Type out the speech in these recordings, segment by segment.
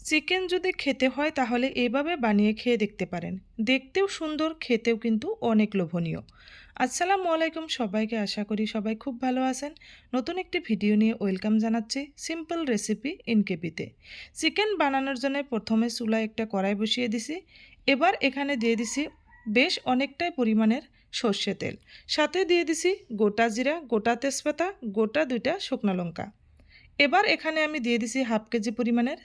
Chicken যদি খেতে হয় তাহলে এভাবে বানিয়ে খেয়ে দেখতে পারেন। দেখতেও সুন্দর, খেতেও কিন্তু অনেক লোভনীয়। আসসালামু আলাইকুম সবাইকে, আশা করি সবাই খুব ভালো আছেন। নতুন একটি ভিডিও নিয়ে ওয়েলকাম জানাচ্ছি সিম্পল রেসিপি ইনকেপিতে। চিকেন বানানোর জন্য প্রথমে চুলায় একটা কড়াই বসিয়ে দিছি। এবার এখানে দিয়ে দিছি বেশ অনেকটাই পরিমাণের সর্ষে তেল, সাথে দিয়ে দিছি গোটা জিরা, গোটা তেজপাতা, গোটা 2টা শুকনো লঙ্কা। এবার এখানে আমি দিয়ে দিছি হাফ কেজি পরিমাণের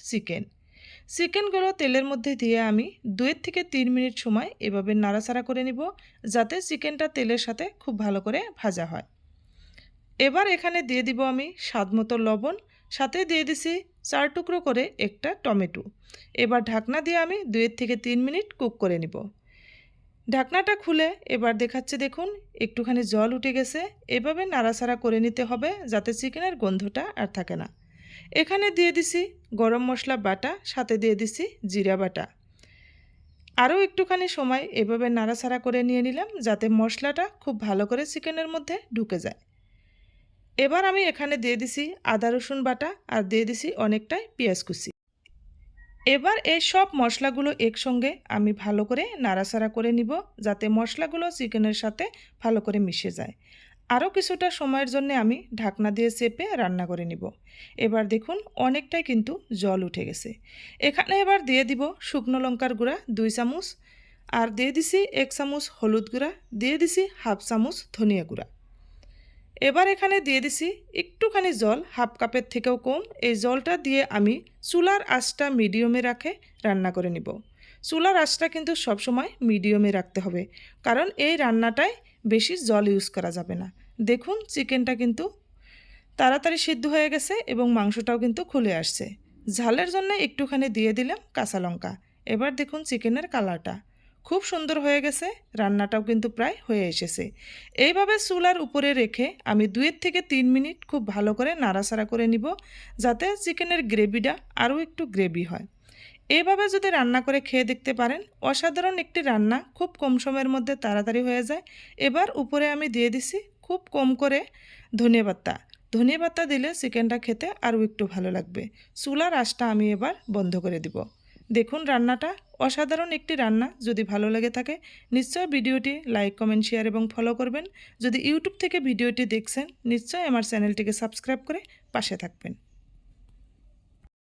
চিকেনগুলো তেলের মধ্যে দিয়ে আমি 2 থেকে 3 মিনিট সময় এভাবে নাড়াচাড়া করে নিব, যাতে চিকেনটা তেলের সাথে খুব ভালো করে ভাজা হয়। এবার এখানে দিয়ে দিব আমি স্বাদমতো লবণ, সাথে দিয়ে দিছি 4 টুকরো করে একটা টমেটো। এবার ঢাকনা দিয়ে আমি 2 থেকে 3 মিনিট কুক করে নিব। ঢাকনাটা খুলে এবার দেখাচ্ছে, দেখুন একটুখানি জল উঠে গেছে। এভাবে নাড়াচাড়া করে নিতে হবে যাতে চিকেনের গন্ধটা আর থাকে না। এখানে দিয়ে দিছি গরম মশলা বাটা, সাথে দিয়ে দিছি জিরা বাটা। আরও একটুখানি সময় এভাবে নাড়াচাড়া করে নিয়ে নিলাম যাতে মশলাটা খুব ভালো করে চিকেনের মধ্যে ঢুকে যায়। এবার আমি এখানে দিয়ে দিছি আদা রসুন বাটা, আর দিয়ে দিছি অনেকটাই পেঁয়াজ কুচি। এবার এই সব মশলাগুলো একসঙ্গে আমি ভালো করে নাড়াচাড়া করে নিব, যাতে মশলাগুলো চিকেনের সাথে ভালো করে মিশে যায়। আরও কিছুটা সময়ের জন্য আমি ঢাকনা দিয়ে চেপে রান্না করে নিব। এবার দেখুন অনেকটাই কিন্তু জল উঠে গেছে। এখানে এবার দিয়ে দিব শুকনো লঙ্কার গুঁড়া 2 চামচ, আর দিয়ে দিছি 1 চামচ হলুদ গুঁড়া, দিয়ে দিছি হাফ চামচ ধনিয়া গুঁড়া। এবার এখানে দিয়ে দিছি একটুখানি জল, হাফ কাপের থেকেও কম। এই জলটা দিয়ে আমি চুলার আঁচটা মিডিয়ামে রাখে রান্না করে নিব। চুলার আঁচটা কিন্তু সবসময় মিডিয়ামে রাখতে হবে, কারণ এই রান্নাটায় বেশি জল ইউজ করা যাবে না। দেখুন চিকেনটা কিন্তু তাড়াতাড়ি সিদ্ধ হয়ে গেছে এবং মাংসটাও কিন্তু খুলে আসছে। ঝালের জন্য একটুখানি দিয়ে দিলাম কাঁচা লঙ্কা। এবার দেখুন চিকেনের কালারটা খুব সুন্দর হয়ে গেছে, রান্নাটাও কিন্তু প্রায় হয়ে এসেছে। এইভাবে চুলার উপরে রেখে আমি 2 থেকে 3 মিনিট খুব ভালো করে নাড়াচাড়া করে নিব, যাতে চিকেনের গ্রেভিটা আরও একটু গ্রেভি হয়। এইভাবে যদি রান্না করে খেয়ে দেখতে পারেন, অসাধারণ একটি রান্না, খুব কম সময়ের মধ্যে তাড়াতাড়ি হয়ে যায়। এবার উপরে আমি দিয়ে দিছি খুব কম করে ধনিয়া পাতা দিলে চিকেনটা খেতে আরও একটু ভালো লাগবে। চুলার আঁচটা আমি এবার বন্ধ করে দিব। দেখুন রান্নাটা অসাধারণ একটি রান্না। যদি ভালো লেগে থাকে নিশ্চয় ভিডিওটি লাইক, কমেন্ট, শেয়ার এবং ফলো করবেন। যদি ইউটিউব থেকে ভিডিওটি দেখছেন নিশ্চয় আমার চ্যানেলটিকে সাবস্ক্রাইব করে পাশে থাকবেন।